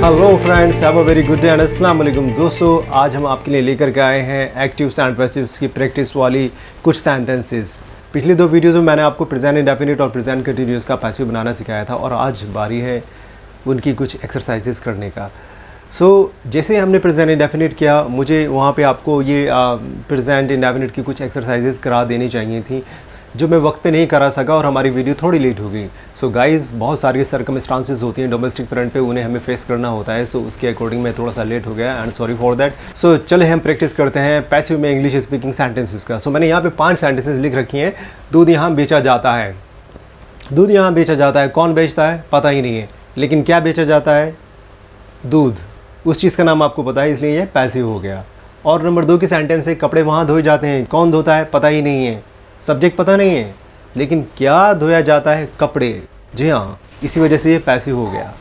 Hello friends, have a very good day and अस्सलाम वालेकुम दोस्तों। आज हम आपके लिए लेकर के आए हैं एक्टिव्स एंड पैसिव्स की प्रैक्टिस वाली कुछ सेंटेंसेस। पिछली दो वीडियोज़ में मैंने आपको प्रेजेंट इंडेफिनिट और प्रेजेंट कंटिन्यूअस का पैसिव बनाना सिखाया था और आज बारी है उनकी कुछ एक्सरसाइजेस करने का। जैसे हमने प्रेजेंट इंडेफिनिट किया, मुझे वहाँ पे आपको ये प्रेजेंट इंडेफिनिट की कुछ एक्सरसाइजेस करा देनी चाहिए थी जो मैं वक्त पे नहीं करा सका और हमारी वीडियो थोड़ी लेट हो गई। गाइस, बहुत सारी सर्कमस्टांसेस होती हैं डोमेस्टिक फ्रंट पे, उन्हें हमें फेस करना होता है। उसके अकॉर्डिंग मैं थोड़ा सा लेट हो गया एंड सॉरी फॉर दैट। चले हम प्रैक्टिस करते हैं पैसिव में इंग्लिश स्पीकिंग सेंटेंसेस का। मैंने यहाँ पे 5 सेंटेंसेस लिख रखी हैं। दूध यहाँ बेचा जाता है। दूध यहाँ बेचा जाता है, कौन बेचता है पता ही नहीं है, लेकिन क्या बेचा जाता है? दूध। उस चीज़ का नाम आपको पता है, इसलिए ये पैसिव हो गया। और नंबर 2 की सेंटेंस है कपड़े वहाँ धोए जाते हैं, कौन धोता है पता ही नहीं है, सब्जेक्ट पता नहीं है, लेकिन क्या धोया जाता है? कपड़े। जी हाँ, इसी वजह से ये पैसिव हो गया।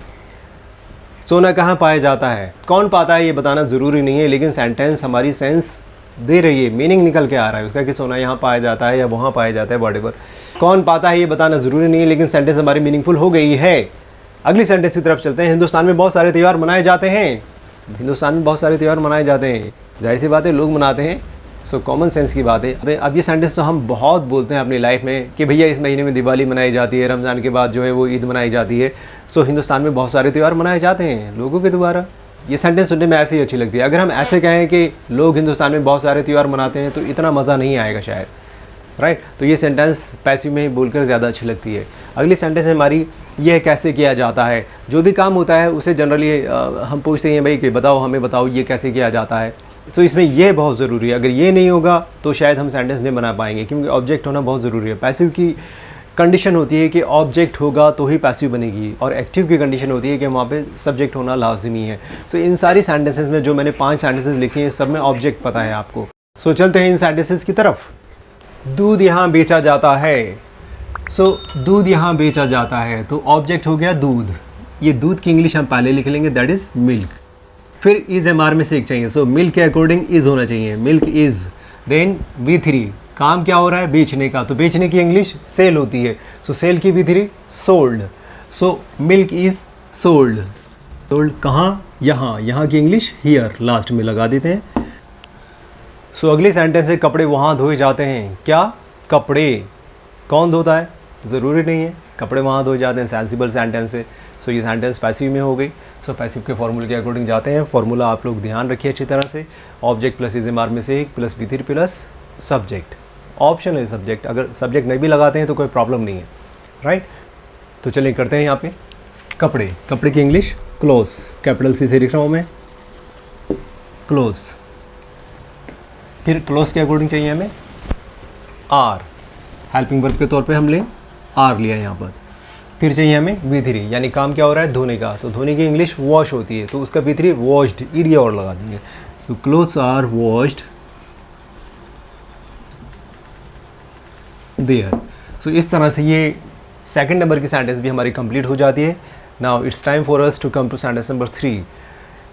सोना कहाँ पाया जाता है, कौन पाता है ये बताना ज़रूरी नहीं है, लेकिन सेंटेंस हमारी सेंस दे रही है, मीनिंग निकल के आ रहा है उसका कि सोना यहाँ पाया जाता है या वहाँ पाया जाता है, वॉटेवर। कौन पाता है ये बताना ज़रूरी नहीं है, लेकिन सेंटेंस हमारी मीनिंगफुल हो गई है। अगली सेंटेंस की तरफ चलते हैं। हिंदुस्तान में बहुत सारे त्यौहार मनाए जाते हैं। हिंदुस्तान में बहुत सारे त्यौहार मनाए जाते हैं, जाहिर सी बात है लोग मनाते हैं, कॉमन सेंस की बात है। अब ये सेंटेंस तो हम बहुत बोलते हैं अपनी लाइफ में कि भैया इस महीने में दिवाली मनाई जाती है, रमज़ान के बाद जो है वो ईद मनाई जाती है। हिंदुस्तान में बहुत सारे त्यौहार मनाए जाते हैं लोगों के द्वारा। ये सेंटेंस सुनने में ऐसे ही अच्छी लगती है। अगर हम ऐसे कहें कि लोग हिंदुस्तान में बहुत सारे त्यौहार मनाते हैं तो इतना मज़ा नहीं आएगा शायद, राइट। तो ये सेंटेंस पैसिव में ही बोलकर ज़्यादा अच्छी लगती है। अगली सेंटेंस हमारी यह कैसे किया जाता है। जो भी काम होता है उसे जनरली हम पूछते हैं भाई कि बताओ, हमें बताओ ये कैसे किया जाता है। इसमें ये बहुत ज़रूरी है। अगर ये नहीं होगा तो शायद हम सेंटेंस नहीं बना पाएंगे, क्योंकि ऑब्जेक्ट होना बहुत ज़रूरी है। पैसिव की कंडीशन होती है कि ऑब्जेक्ट होगा तो ही पैसिव बनेगी, और एक्टिव की कंडीशन होती है कि वहाँ पे सब्जेक्ट होना लाजमी है। इन सारी सेंटेंसेस में जो मैंने 5 सेंटेंसेस लिखी हैं, सब में ऑब्जेक्ट पता है आपको। चलते हैं इन सेंटेंसेस की तरफ। दूध यहाँ बेचा जाता है। दूध यहाँ बेचा जाता है, तो ऑब्जेक्ट हो गया दूध। ये दूध की इंग्लिश हम पहले लिख लेंगे, दैट इज़ मिल्क। फिर इज़ एम-आर में से एक चाहिए, मिल्क के अकॉर्डिंग इज़ होना चाहिए, मिल्क इज़। देन V3, काम क्या हो रहा है? बेचने का, तो बेचने की इंग्लिश सेल होती है, सेल की V3 sold. Milk is sold. Sold कहाँ? यहाँ। यहाँ की इंग्लिश हियर लास्ट में लगा देते हैं। अगली सेंटेंस है कपड़े वहाँ धोए जाते हैं। क्या? कपड़े। कौन धोता है? ज़रूरी नहीं है, कपड़े वहाँ धोए जाते हैं, सेंसिबल सेंटेंस है। ये सेंटेंस पैसिव में हो गई। पैसिव के फॉर्मूले के अकॉर्डिंग जाते हैं। फॉर्मूला आप लोग ध्यान रखिए अच्छी तरह से। ऑब्जेक्ट प्लस इज एम-आर में से एक plus V3 plus subject. Option है सब्जेक्ट, अगर सब्जेक्ट नहीं भी लगाते हैं तो कोई प्रॉब्लम नहीं है, राइट। तो चलिए करते हैं यहाँ पे कपड़े। कपड़े की इंग्लिश क्लोथ, कैपिटल C से लिख रहा हूँ मैं, क्लोथ। फिर क्लोथ के अकॉर्डिंग चाहिए हमें R, हेल्पिंग वर्ब के तौर पे हम ले R लिया यहाँ पर। फिर चाहिए हमें V3, यानी काम क्या हो रहा है? धोने का, धोने की इंग्लिश वॉश होती है, तो उसका V3 वॉश्ड, ईडी और लगा देंगे। Clothes are washed there. इस तरह से ये सेकंड नंबर की सेंटेंस भी हमारी कंप्लीट हो जाती है। Now it's time for us to come to sentence number 3।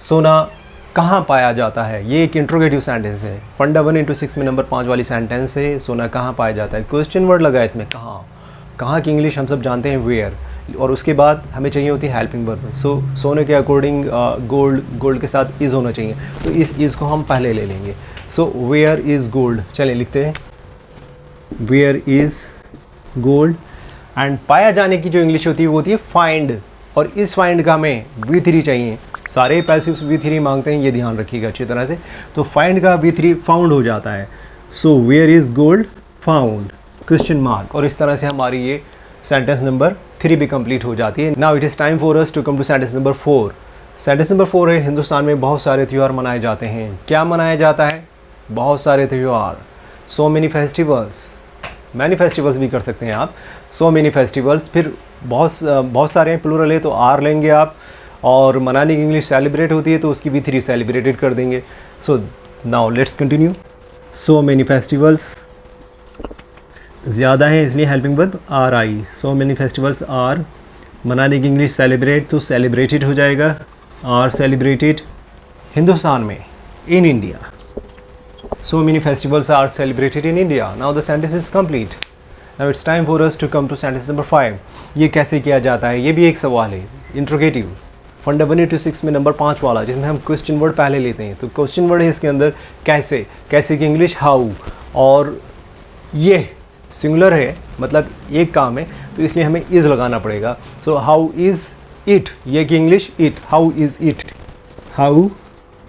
सोना कहाँ पाया जाता है? ये एक इंट्रोगेटिव सेंटेंस है। फंडा 1 into 6 में नंबर 5 वाली सेंटेंस है। सोना कहाँ पाया जाता है, क्वेश्चन वर्ड लगा है इसमें, कहाँ। कहाँ की इंग्लिश हम सब जानते हैं वेयर, और उसके बाद हमें चाहिए होती है हेल्पिंग वर्ब। सोने के अकॉर्डिंग गोल्ड के साथ इज़ होना चाहिए, तो इस इज़ को हम पहले ले लेंगे। वेयर इज़ गोल्ड, चलिए लिखते हैं वेयर इज़ गोल्ड। एंड पाया जाने की जो इंग्लिश होती है वो होती है फाइंड, और इस फाइंड का हमें V3 चाहिए। सारे पैसिव V3 मांगते हैं, ये ध्यान रखिएगा अच्छी तरह से। फाइंड का V3 फाउंड हो जाता है। Where is gold found, question mark. और इस तरह से हमारी ये सेंटेंस नंबर 3 भी कंप्लीट हो जाती है। Now it is time for us to come to sentence number 4। Sentence number 4 है हिंदुस्तान में बहुत सारे त्यौहार मनाए जाते हैं। क्या मनाया जाता है? बहुत सारे त्यौहार, सो मेनी फेस्टिवल्स। मैनी फेस्टिवल्स भी कर सकते हैं आप, सो मेनी फेस्टिवल्स। फिर बहुत सारे हैं, प्लूरल है तो R लेंगे आप। और मनाने की इंग्लिश सेलिब्रेट होती है तो उसकी V3 सेलिब्रेटेड कर देंगे। Now let's continue. So many festivals ज़्यादा है इसलिए helping verb RI। So many festivals are. मनाने की इंग्लिश सेलिब्रेट, तो सेलिब्रेटेड हो जाएगा, आर सेलिब्रेटेड। हिंदुस्तान में, in India, so many festivals are celebrated in India. Now the sentence is complete. Now it's time for us to come to sentence number 5। ये कैसे किया जाता है, ये भी एक सवाल है इंट्रोगेटिव फंडा 186 में नंबर 5 वाला, जिसमें हम क्वेश्चन वर्ड पहले लेते हैं। तो क्वेश्चन वर्ड है इसके अंदर कैसे, कैसे की इंग्लिश हाउ, और ये सिंगुलर है मतलब एक काम है तो इसलिए हमें इज़ लगाना पड़ेगा। सो हाउ इज़ इट, ये की English it, how is it, how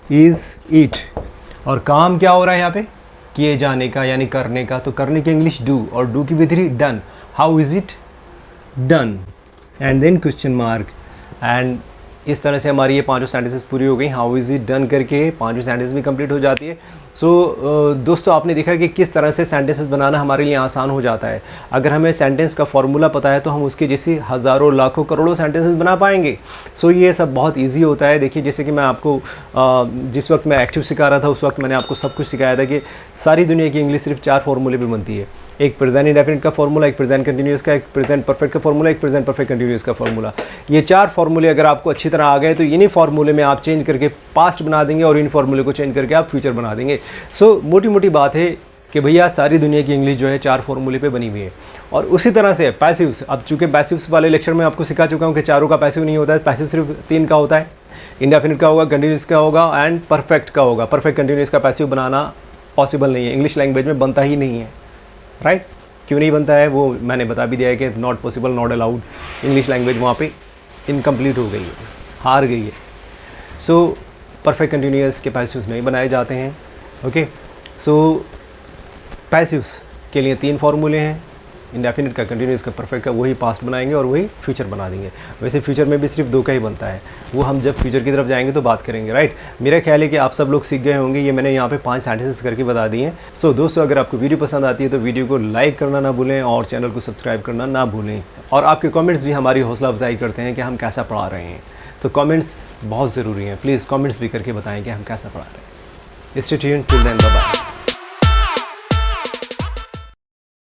is it. और काम क्या हो रहा है यहाँ पे, किए जाने का यानी करने का, तो करने की इंग्लिश डू, और डू की विधि done, how is it done, and then question mark. And इस तरह से हमारी ये 5 सेंटेंसेस पूरी हो गई। हाउ इज़ इट डन करके 5 सेंटेंस भी कंप्लीट हो जाती है। सो दोस्तों आपने देखा कि किस तरह से सेंटेंसेस बनाना हमारे लिए आसान हो जाता है। अगर हमें सेंटेंस का फॉर्मूला पता है तो हम उसके जैसे हज़ारों लाखों करोड़ों सेंटेंसेस बना पाएंगे। सो ये सब बहुत ईजी होता है। देखिए जैसे कि मैं आपको जिस वक्त मैं एक्टिव सिखा रहा था उस वक्त मैंने आपको सब कुछ सिखाया था कि सारी दुनिया की इंग्लिश सिर्फ 4 फार्मूले पर बनती है। एक प्रेजेंट इंडेफिनिट का फार्मूला, एक प्रेजेंट कंटिन्यूअस का, एक प्रेजेंट परफेक्ट का फार्मूला, एक प्रेजेंट परफेक्ट कंटिन्यूअस का फार्मूला। ये 4 फार्मूले अगर आपको अच्छी तरह आ गए तो इन्हीं फार्मूले में आप चेंज करके पास्ट बना देंगे और इन फार्मूले को चेंज करके आप फ्यूचर बना देंगे। सो मोटी मोटी बात है कि भैया सारी दुनिया की इंग्लिश जो है 4 फार्मूले पे बनी हुई है। और उसी तरह से पैसिव्स, अब चूँकि पैसिव्स वाले लेक्चर में आपको सिखा चुका हूँ कि चारों का पैसिव नहीं होता है, पैसिव सिर्फ 3 का होता है, इंडेफिनिट का होगा, कंटिन्यूस का होगा एंड परफेक्ट का होगा। परफेक्ट कंटिन्यूस का पैसिव बनाना पॉसिबल नहीं है, इंग्लिश लैंग्वेज में बनता ही नहीं है, राइट। क्यों नहीं बनता है वो मैंने बता भी दिया है कि not possible, not allowed, English language वहाँ पे इनकम्प्लीट हो गई है, हार गई है। सो परफेक्ट कंटिन्यूअस के पैसिव्स नहीं बनाए जाते हैं। ओके, सो पैसिव्स के लिए 3 फार्मूले हैं, इंडेफिनिट का, कंटिन्यूअस का, परफेक्ट का, वही पास्ट बनाएंगे और वही फ्यूचर बना देंगे। वैसे फ्यूचर में भी सिर्फ 2 का ही बनता है, वो हम जब फ्यूचर की तरफ जाएंगे तो बात करेंगे, राइट। मेरा ख्याल है कि आप सब लोग सीख गए होंगे, ये मैंने यहाँ पे 5 सेंटेंसेस करके बता दिए हैं। सो दोस्तों अगर आपको वीडियो पसंद आती है तो वीडियो को लाइक करना ना भूलें और चैनल को सब्सक्राइब करना ना भूलें। और आपके कॉमेंट्स भी हमारी हौसला अफजाई करते हैं कि हम कैसा पढ़ा रहे हैं, तो कॉमेंट्स बहुत ज़रूरी हैं। प्लीज़ कॉमेंट्स भी करके बताएँ कि हम कैसा पढ़ा रहे हैं। Stay tuned, till then, bye bye.